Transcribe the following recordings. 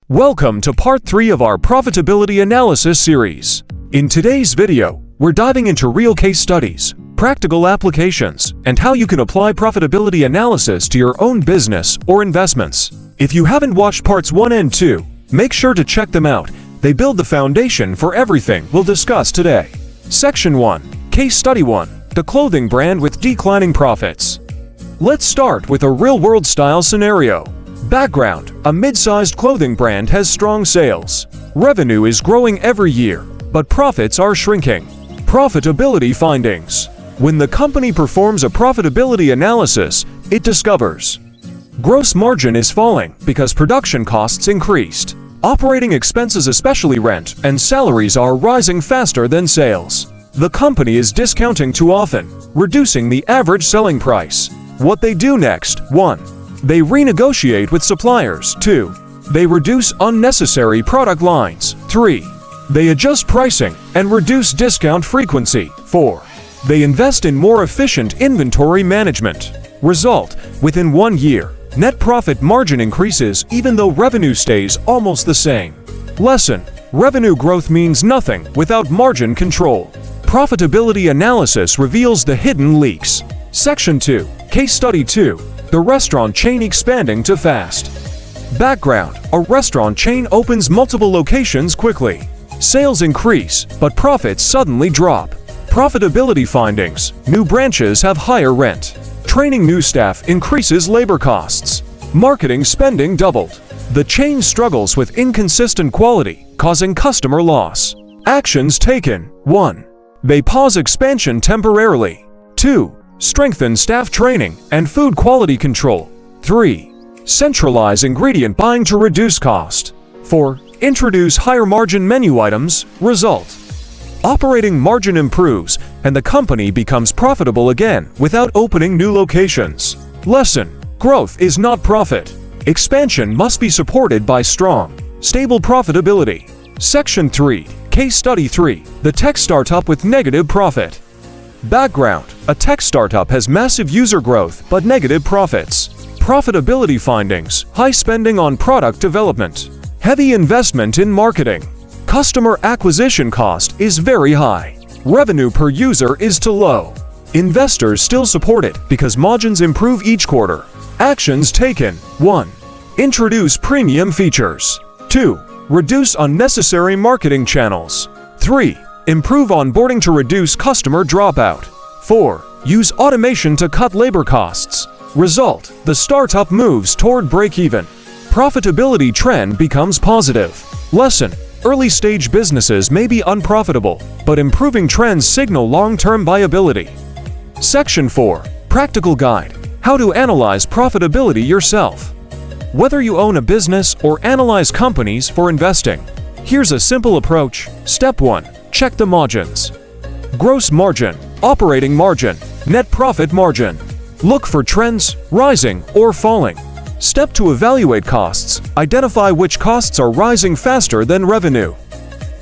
Welcome to part 3 of our profitability analysis series. In today's video, we're diving into real case studies, practical applications, and how you can apply profitability analysis to your own business or investments. If you haven't watched parts 1 and 2, make sure to check them out. They build the foundation for everything we'll discuss today. Section 1. Case Study 1. The clothing brand with declining profits. Let's start with a real-world style scenario. Background: a mid-sized clothing brand has strong sales. Revenue is growing every year, but profits are shrinking. Profitability findings. When the company performs a profitability analysis, it discovers gross margin is falling because production costs increased. Operating expenses, especially rent and salaries, are rising faster than sales. The company is discounting too often, reducing the average selling price. What they do next: 1. They renegotiate with suppliers. 2. They reduce unnecessary product lines. 3. They adjust pricing and reduce discount frequency. 4. They invest in more efficient inventory management. Result: within 1 year, net profit margin increases even though revenue stays almost the same. Lesson: revenue growth means nothing without margin control. Profitability analysis reveals the hidden leaks. Section 2. Case Study 2. The restaurant chain expanding too fast. Background: a restaurant chain opens multiple locations quickly. Sales increase, but profits suddenly drop. Profitability findings: new branches have higher rent. Training new staff increases labor costs. Marketing spending doubled. The chain struggles with inconsistent quality, causing customer loss. Actions taken: 1. They pause expansion temporarily. 2. Strengthen staff training and food quality control. 3. Centralize ingredient buying to reduce cost. 4. Introduce higher margin menu items. Result: operating margin improves and the company becomes profitable again without opening new locations. Lesson: growth is not profit. Expansion must be supported by strong, stable profitability. Section 3. Case Study 3. The tech startup with negative profit. Background: a tech startup has massive user growth but negative profits. Profitability findings: high spending on product development. Heavy investment in marketing. Customer acquisition cost is very high. Revenue per user is too low. Investors still support it because margins improve each quarter. Actions taken: 1. Introduce premium features. 2. Reduce unnecessary marketing channels. 3. Improve onboarding to reduce customer dropout. 4. Use automation to cut labor costs. Result: the startup moves toward break-even. Profitability trend becomes positive. Lesson: early-stage businesses may be unprofitable, but improving trends signal long-term viability. Section 4. Practical guide: how to analyze profitability yourself. Whether you own a business or analyze companies for investing, here's a simple approach. Step 1. Check the margins. Gross margin, operating margin, net profit margin. Look for trends, rising or falling. Step 2. Evaluate costs. Identify which costs are rising faster than revenue.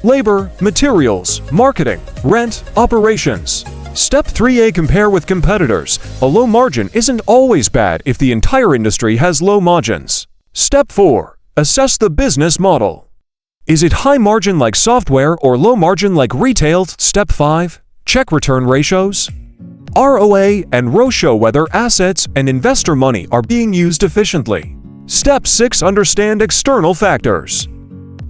Labor, materials, marketing, rent, operations. Step 3. Compare with competitors. A low margin isn't always bad if the entire industry has low margins. Step 4. Assess the business model. Is it high margin like software or low margin like retail? Step 5. Check return ratios. ROA and ROE show whether assets and investor money are being used efficiently. Step 6. Understand external factors.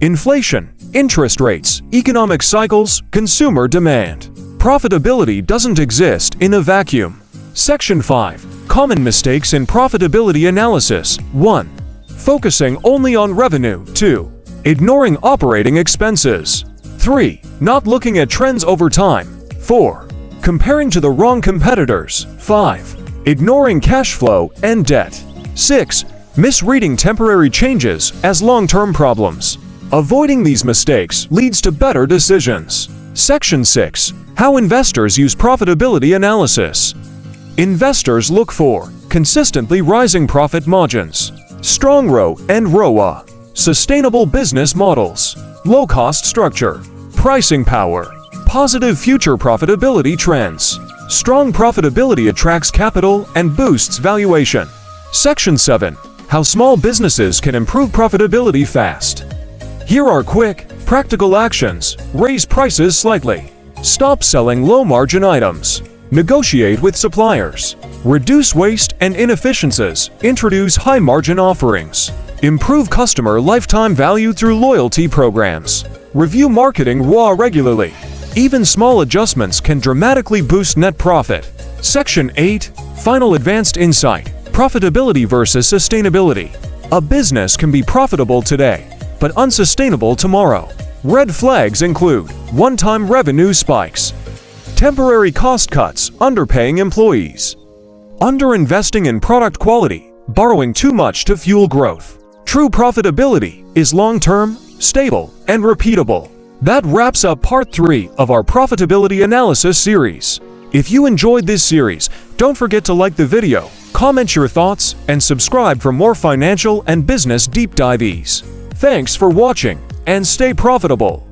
Inflation, interest rates, economic cycles, consumer demand. Profitability doesn't exist in a vacuum. Section 5. Common mistakes in profitability analysis. 1. Focusing only on revenue. 2. Ignoring operating expenses. 3. Not looking at trends over time. 4. Comparing to the wrong competitors. 5. Ignoring cash flow and debt. 6. Misreading temporary changes as long-term problems. Avoiding these mistakes leads to better decisions. Section 6. How investors use profitability analysis. Investors look for consistently rising profit margins, strong ROE and ROA, sustainable business models, low-cost structure, pricing power, positive future profitability trends. Strong profitability attracts capital and boosts valuation. Section 7. How small businesses can improve profitability fast. Here are quick, practical actions. Raise prices slightly. Stop selling low-margin items. Negotiate with suppliers. Reduce waste and inefficiencies. Introduce high-margin offerings. Improve customer lifetime value through loyalty programs. Review marketing ROI regularly. Even small adjustments can dramatically boost net profit. Section 8. Final advanced insight. Profitability versus sustainability. A business can be profitable today, but unsustainable tomorrow. Red flags include one-time revenue spikes, temporary cost cuts, underpaying employees, underinvesting in product quality, borrowing too much to fuel growth. True profitability is long-term, stable, and repeatable. That wraps up part 3 of our profitability analysis series. If you enjoyed this series, don't forget to like the video, comment your thoughts, and subscribe for more financial and business deep dives. Thanks for watching, and stay profitable.